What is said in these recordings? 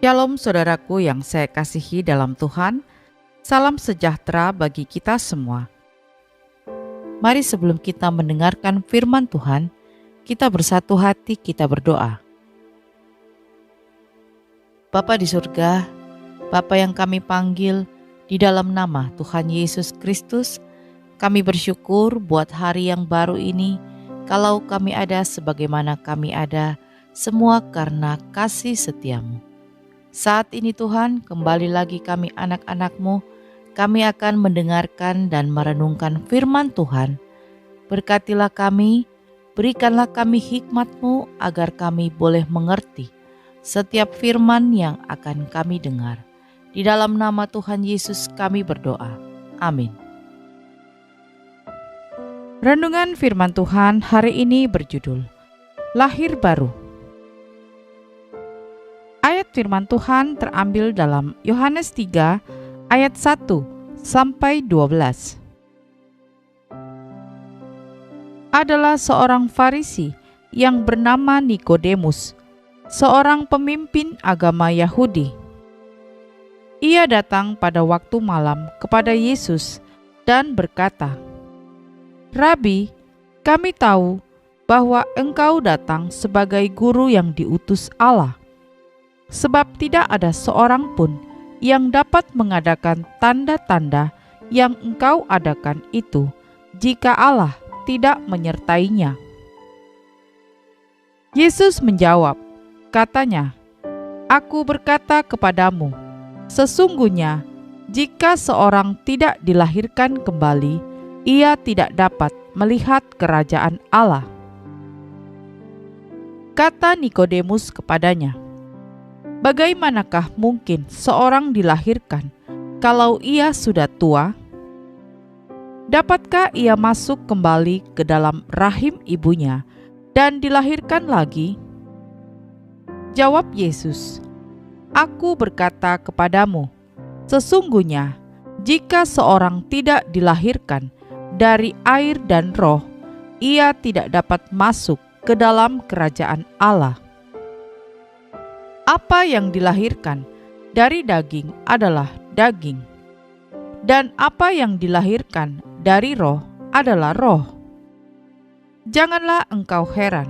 Shalom saudaraku yang saya kasihi dalam Tuhan, salam sejahtera bagi kita semua. Mari sebelum kita mendengarkan firman Tuhan, kita bersatu hati, kita berdoa. Bapa di surga, Bapa yang kami panggil di dalam nama Tuhan Yesus Kristus, kami bersyukur buat hari yang baru ini, kalau kami ada sebagaimana kami ada, semua karena kasih setia-Mu. Saat ini Tuhan, kembali lagi kami anak-anak-Mu, kami akan mendengarkan dan merenungkan firman Tuhan. Berkatilah kami, berikanlah kami hikmat-Mu agar kami boleh mengerti setiap firman yang akan kami dengar. Di dalam nama Tuhan Yesus kami berdoa. Amin. Renungan firman Tuhan hari ini berjudul Lahir Baru. Ayat firman Tuhan terambil dalam Yohanes 3 ayat 1 sampai 12. Adalah seorang Farisi yang bernama Nikodemus, seorang pemimpin agama Yahudi. Ia datang pada waktu malam kepada Yesus dan berkata, "Rabi, kami tahu bahwa Engkau datang sebagai guru yang diutus Allah. Sebab tidak ada seorang pun yang dapat mengadakan tanda-tanda yang Engkau adakan itu, jika Allah tidak menyertainya." Yesus menjawab, katanya, "Aku berkata kepadamu, sesungguhnya jika seorang tidak dilahirkan kembali, ia tidak dapat melihat kerajaan Allah." Kata Nikodemus kepadanya, "Bagaimanakah mungkin seorang dilahirkan kalau ia sudah tua? Dapatkah ia masuk kembali ke dalam rahim ibunya dan dilahirkan lagi?" Jawab Yesus, "Aku berkata kepadamu, sesungguhnya jika seorang tidak dilahirkan dari air dan roh, ia tidak dapat masuk ke dalam kerajaan Allah. Apa yang dilahirkan dari daging adalah daging, dan apa yang dilahirkan dari roh adalah roh. Janganlah engkau heran,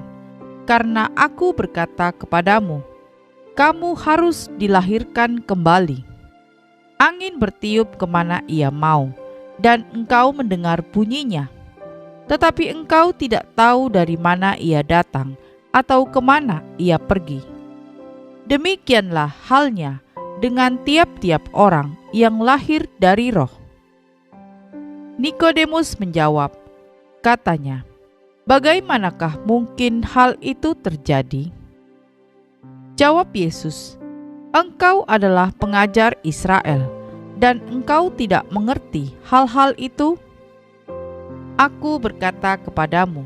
karena aku berkata kepadamu, kamu harus dilahirkan kembali. Angin bertiup kemana ia mau, dan engkau mendengar bunyinya, tetapi engkau tidak tahu dari mana ia datang atau kemana ia pergi. Demikianlah halnya dengan tiap-tiap orang yang lahir dari roh." Nikodemus menjawab, katanya, "Bagaimanakah mungkin hal itu terjadi?" Jawab Yesus, "Engkau adalah pengajar Israel, dan engkau tidak mengerti hal-hal itu? Aku berkata kepadamu,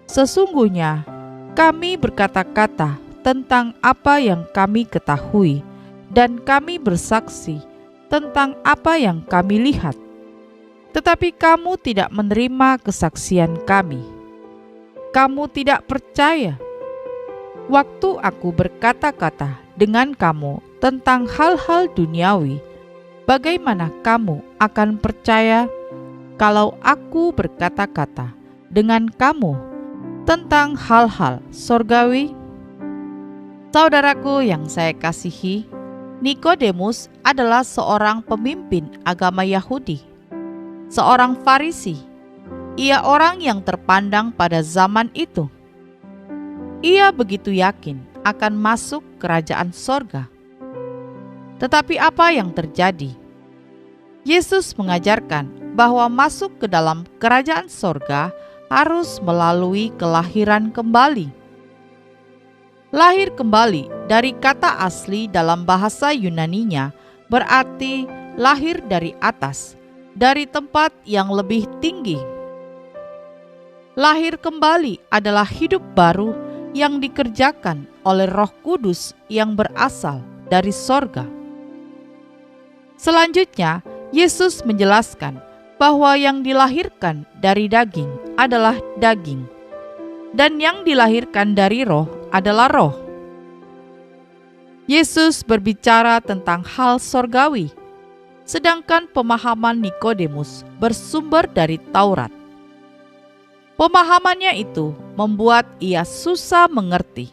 sesungguhnya kami berkata-kata tentang apa yang kami ketahui, dan kami bersaksi tentang apa yang kami lihat. Tetapi kamu tidak menerima kesaksian kami. Kamu tidak percaya. Waktu aku berkata-kata dengan kamu tentang hal-hal duniawi, bagaimana kamu akan percaya kalau aku berkata-kata dengan kamu tentang hal-hal sorgawi?" Saudaraku yang saya kasihi, Nikodemus adalah seorang pemimpin agama Yahudi, seorang Farisi. Ia orang yang terpandang pada zaman itu. Ia begitu yakin akan masuk kerajaan sorga. Tetapi apa yang terjadi? Yesus mengajarkan bahwa masuk ke dalam kerajaan sorga harus melalui kelahiran kembali. Lahir kembali dari kata asli dalam bahasa Yunaninya berarti lahir dari atas, dari tempat yang lebih tinggi. Lahir kembali adalah hidup baru yang dikerjakan oleh Roh Kudus yang berasal dari sorga. Selanjutnya, Yesus menjelaskan bahwa yang dilahirkan dari daging adalah daging, dan yang dilahirkan dari roh adalah roh. Yesus berbicara tentang hal sorgawi, sedangkan pemahaman Nikodemus bersumber dari Taurat. Pemahamannya itu membuat ia susah mengerti.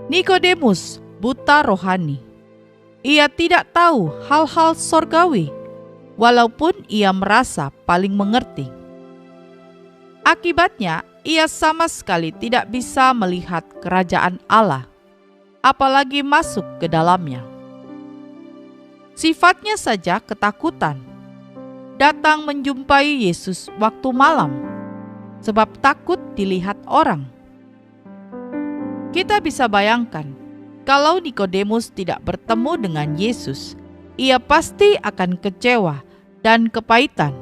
Nikodemus buta rohani. Ia tidak tahu hal-hal sorgawi, walaupun ia merasa paling mengerti. Akibatnya, ia sama sekali tidak bisa melihat kerajaan Allah, apalagi masuk ke dalamnya. Sifatnya saja ketakutan. Datang menjumpai Yesus waktu malam, sebab takut dilihat orang. Kita bisa bayangkan, kalau Nikodemus tidak bertemu dengan Yesus, ia pasti akan kecewa dan kepahitan.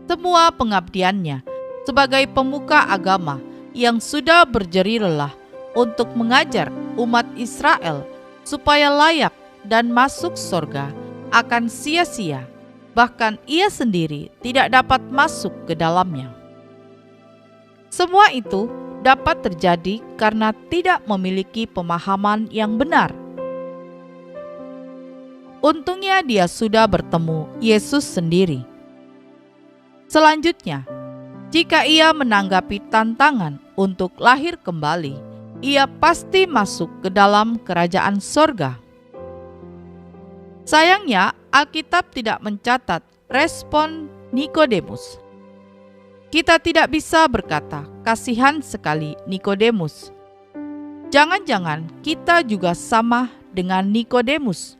Semua pengabdiannya sebagai pemuka agama yang sudah berjerih lelah untuk mengajar umat Israel supaya layak dan masuk surga akan sia-sia, bahkan ia sendiri tidak dapat masuk ke dalamnya. Semua itu dapat terjadi karena tidak memiliki pemahaman yang benar. Untungnya dia sudah bertemu Yesus sendiri. Selanjutnya, jika ia menanggapi tantangan untuk lahir kembali, ia pasti masuk ke dalam kerajaan sorga. Sayangnya, Alkitab tidak mencatat respon Nikodemus. Kita tidak bisa berkata, kasihan sekali Nikodemus. Jangan-jangan kita juga sama dengan Nikodemus.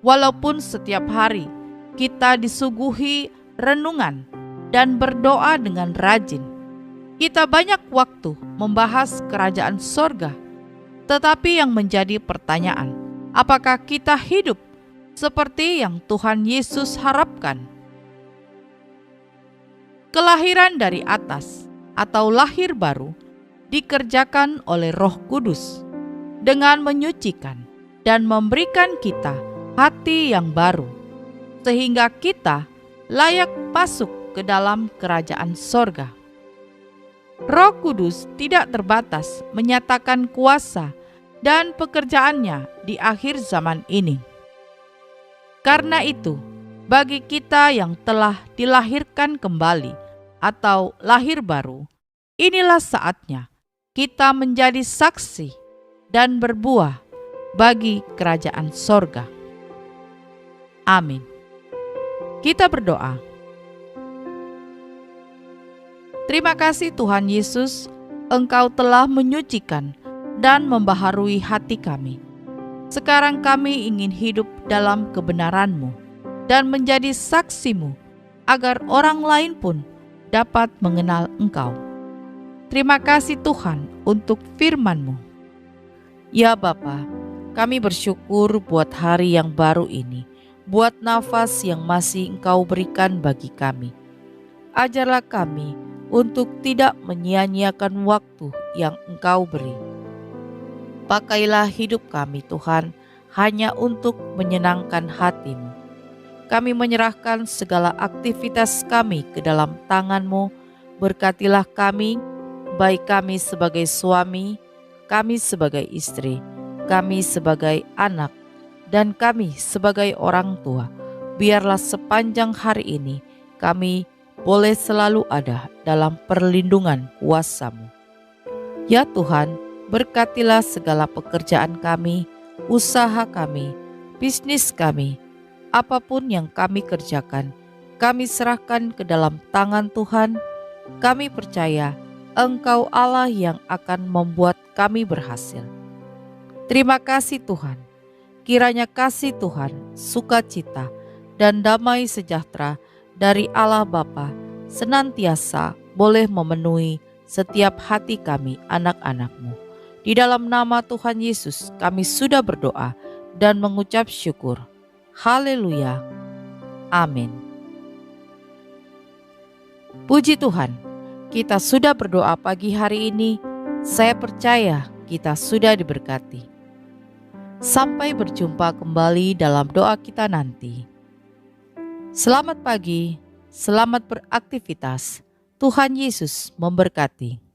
Walaupun setiap hari kita disuguhi renungan dan berdoa dengan rajin, kita banyak waktu membahas kerajaan sorga. Tetapi yang menjadi pertanyaan, apakah kita hidup seperti yang Tuhan Yesus harapkan? Kelahiran dari atas atau lahir baru dikerjakan oleh Roh Kudus dengan menyucikan dan memberikan kita hati yang baru, sehingga kita layak masuk ke dalam kerajaan sorga. Roh Kudus tidak terbatas menyatakan kuasa dan pekerjaannya di akhir zaman ini. Karena itu, bagi kita yang telah dilahirkan kembali atau lahir baru, inilah saatnya kita menjadi saksi dan berbuah bagi kerajaan sorga. Amin. Kita berdoa. Terima kasih Tuhan Yesus, Engkau telah menyucikan dan membaharui hati kami. Sekarang kami ingin hidup dalam kebenaran-Mu dan menjadi saksi-Mu, agar orang lain pun dapat mengenal Engkau. Terima kasih Tuhan untuk firman-Mu. Ya Bapa, kami bersyukur buat hari yang baru ini, buat nafas yang masih Engkau berikan bagi kami. Ajarlah kami untuk tidak menyia-nyiakan waktu yang Engkau beri. Pakailah hidup kami Tuhan, hanya untuk menyenangkan hati-Mu. Kami menyerahkan segala aktivitas kami ke dalam tangan-Mu. Berkatilah kami, baik kami sebagai suami, kami sebagai istri, kami sebagai anak, dan kami sebagai orang tua. Biarlah sepanjang hari ini kami boleh selalu ada dalam perlindungan kuasa-Mu. Ya Tuhan, berkatilah segala pekerjaan kami, usaha kami, bisnis kami, apapun yang kami kerjakan, kami serahkan ke dalam tangan Tuhan. Kami percaya Engkau Allah yang akan membuat kami berhasil. Terima kasih Tuhan. Kiranya kasih Tuhan, sukacita, dan damai sejahtera dari Allah Bapa senantiasa boleh memenuhi setiap hati kami anak-anak-Mu. Di dalam nama Tuhan Yesus kami sudah berdoa dan mengucap syukur. Haleluya. Amin. Puji Tuhan, kita sudah berdoa pagi hari ini. Saya percaya kita sudah diberkati. Sampai berjumpa kembali dalam doa kita nanti. Selamat pagi, selamat beraktivitas. Tuhan Yesus memberkati.